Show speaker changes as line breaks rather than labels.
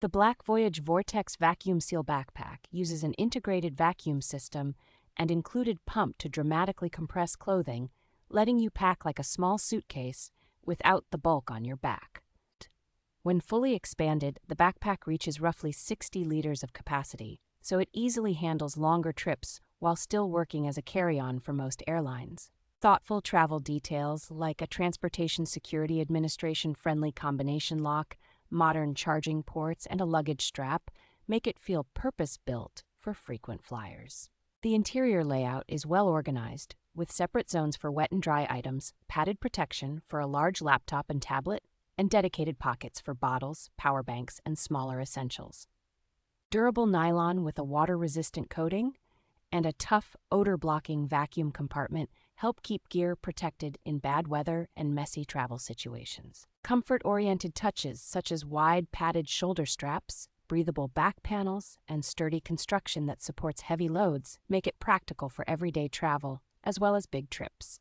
The BlackVoyage Vortex vacuum seal backpack uses an integrated vacuum system and included pump to dramatically compress clothing, letting you pack like a small suitcase without the bulk on your back. When fully expanded, the backpack reaches roughly 60 liters of capacity, so it easily handles longer trips while still working as a carry-on for most airlines. Thoughtful travel details like a Transportation Security Administration-friendly combination lock, modern charging ports, and a luggage strap make it feel purpose-built for frequent flyers. The interior layout is well organized, with separate zones for wet and dry items, padded protection for a large laptop and tablet, and dedicated pockets for bottles, power banks, and smaller essentials. Durable nylon with a water-resistant coating and a tough, odor-blocking vacuum compartment help keep gear protected in bad weather and messy travel situations. Comfort-oriented touches such as wide padded shoulder straps, breathable back panels, and sturdy construction that supports heavy loads make it practical for everyday travel as well as big trips.